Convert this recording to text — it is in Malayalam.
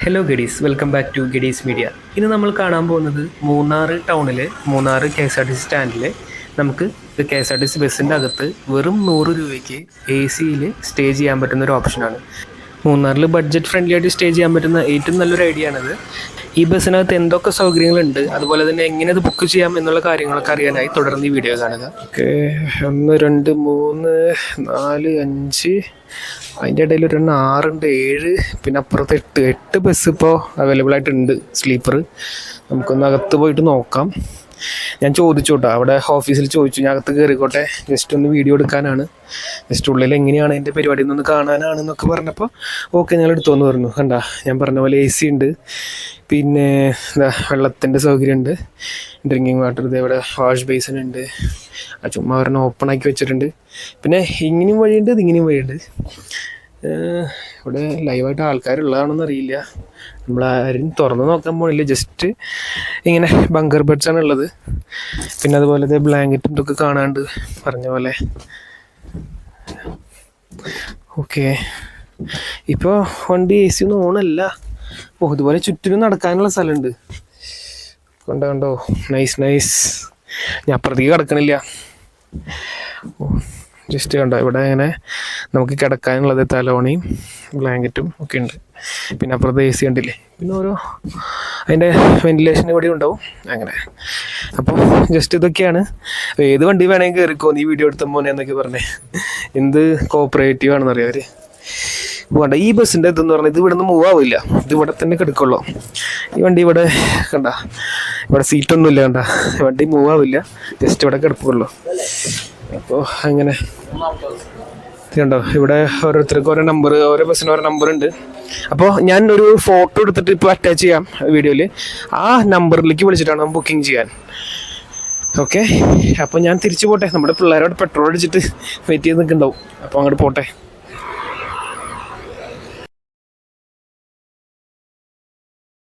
ഹലോ ഗഡീസ്, welcome back to Gadees media. ഇന്ന് നമ്മൾ കാണാൻ പോകുന്നത് മൂന്നാർ ടൗണിൽ മൂന്നാർ KSRTC സ്റ്റാൻഡിൽ നമുക്ക് KSRTC ബസ്സിൻ്റെ അകത്ത് വെറും 100 രൂപയ്ക്ക് AC സ്റ്റേ ചെയ്യാൻ പറ്റുന്ന ഒരു ഓപ്ഷനാണ്. മൂന്നാറിൽ ബഡ്ജറ്റ് ഫ്രണ്ട്ലി ആയിട്ട് സ്റ്റേ ചെയ്യാൻ പറ്റുന്ന ഏറ്റവും നല്ലൊരു ഐഡിയ ആണിത്. ഈ ബസ്സിനകത്ത് എന്തൊക്കെ സൗകര്യങ്ങളുണ്ട്, അതുപോലെ തന്നെ എങ്ങനെ അത് ബുക്ക് ചെയ്യാം എന്നുള്ള കാര്യങ്ങളൊക്കെ അറിയാനായി തുടർന്ന് ഈ വീഡിയോ കാണുക. ഓക്കെ, 1 2 3 4 5, അതിൻ്റെ ഇടയിൽ ഒരു 6 ഉണ്ട്, 7, പിന്നെ അപ്പുറത്ത് 8 ബസ് ഇപ്പോൾ അവൈലബിൾ ആയിട്ടുണ്ട് സ്ലീപ്പർ. നമുക്കൊന്ന് അകത്ത് പോയിട്ട് നോക്കാം. ഞാൻ ചോദിച്ചു കേട്ടോ, അവിടെ ഓഫീസിൽ ചോദിച്ചു, ഞാൻ അകത്ത് കയറിക്കോട്ടെ, ജസ്റ്റ് ഒന്ന് വീഡിയോ എടുക്കാനാണ്, ജസ്റ്റ് ഉള്ളിൽ എങ്ങനെയാണ് എൻ്റെ പരിപാടി എന്നൊന്ന് കാണാനാണെന്നൊക്കെ പറഞ്ഞപ്പോൾ ഓക്കെ ഞങ്ങൾ എടുത്തോന്ന് പറഞ്ഞു. കണ്ട, ഞാൻ പറഞ്ഞ പോലെ AC ഉണ്ട്, പിന്നെ വെള്ളത്തിൻ്റെ സൗകര്യമുണ്ട്, ഡ്രിങ്കിങ് വാട്ടർ, ഇവിടെ വാഷ് ബേസിൻ ഉണ്ട്, ചുമ്മാ ഒരെണ്ണം ഓപ്പൺ ആക്കി വെച്ചിട്ടുണ്ട്. പിന്നെ ഇങ്ങനെയും വഴിയുണ്ട്, ഇതിങ്ങനെയും വഴിയുണ്ട്. ഇവിടെ ലൈവായിട്ട് ആൾക്കാരുള്ളതാണെന്ന് അറിയില്ല, നമ്മളാരും തുറന്ന് നോക്കാൻ പോണില്ല, ജസ്റ്റ് ഇങ്ങനെ ബങ്കർ ബെഡ്സാണ് ഉള്ളത്. പിന്നെ അതുപോലെ ബ്ലാങ്കറ്റും ഇതൊക്കെ കാണാണ്ട് പറഞ്ഞ പോലെ. ഓക്കെ, ഇപ്പോൾ വണ്ടി AC ഒന്നും ഓണല്ല. ഇതുപോലെ ചുറ്റിനും നടക്കാനുള്ള സ്ഥലമുണ്ട്. കണ്ടോ, നൈസ്. ഞാൻ അപ്പുറത്തേക്ക് കിടക്കണില്ല. ജസ്റ്റ് കണ്ടോ, ഇവിടെ ഇങ്ങനെ നമുക്ക് കിടക്കാനുള്ളത് തലോണിയും ബ്ലാങ്കറ്റും ഒക്കെ ഉണ്ട്. പിന്നെ അപ്പുറത്ത് AC കണ്ടില്ലേ, പിന്നെ അതിൻ്റെ വെന്റിലേഷൻ ഇവിടെ ഉണ്ടാവും അങ്ങനെ. അപ്പോൾ ജസ്റ്റ് ഇതൊക്കെയാണ്. ഏത് വണ്ടി വേണമെങ്കിൽ കയറിക്കോ, നീ വീഡിയോ എടുത്ത മോനെ എന്നൊക്കെ പറഞ്ഞേ. എന്ത് കോപ്പറേറ്റീവ് ആണെന്ന് അറിയാം അവർ. വേണ്ട, ഈ ബസ്സിൻ്റെ ഇതെന്ന് പറഞ്ഞാൽ ഇത് ഇവിടെ നിന്ന് മൂവ് ആവില്ല, ഇത് ഇവിടെ തന്നെ കിടക്കുള്ളൂ. ഈ വണ്ടി ഇവിടെ കണ്ട, ഇവിടെ സീറ്റൊന്നും ഇല്ല, കണ്ട, വണ്ടി മൂവ് ആവില്ല, ജസ്റ്റ് ഇവിടെ കിടക്കുള്ളൂ. അപ്പോൾ അങ്ങനെ കണ്ടോ, ഇവിടെ ഓരോരുത്തർക്കും ഓരോ ബസ്സിന് ഓരോ നമ്പർ ഉണ്ട്. അപ്പോൾ ഞാൻ ഒരു ഫോട്ടോ എടുത്തിട്ട് ഇപ്പോൾ അറ്റാച്ച് ചെയ്യാം വീഡിയോയിൽ. ആ നമ്പറിലേക്ക് വിളിച്ചിട്ടാണ് ബുക്കിംഗ് ചെയ്യാൻ. ഓക്കെ, അപ്പോൾ ഞാൻ തിരിച്ചു പോട്ടെ. നമ്മുടെ പിള്ളേരോട് പെട്രോൾ അടിച്ചിട്ട് വെയിറ്റ് ചെയ്ത് നിൽക്കുന്നുണ്ടാവും, അപ്പോൾ അങ്ങോട്ട് പോട്ടെ.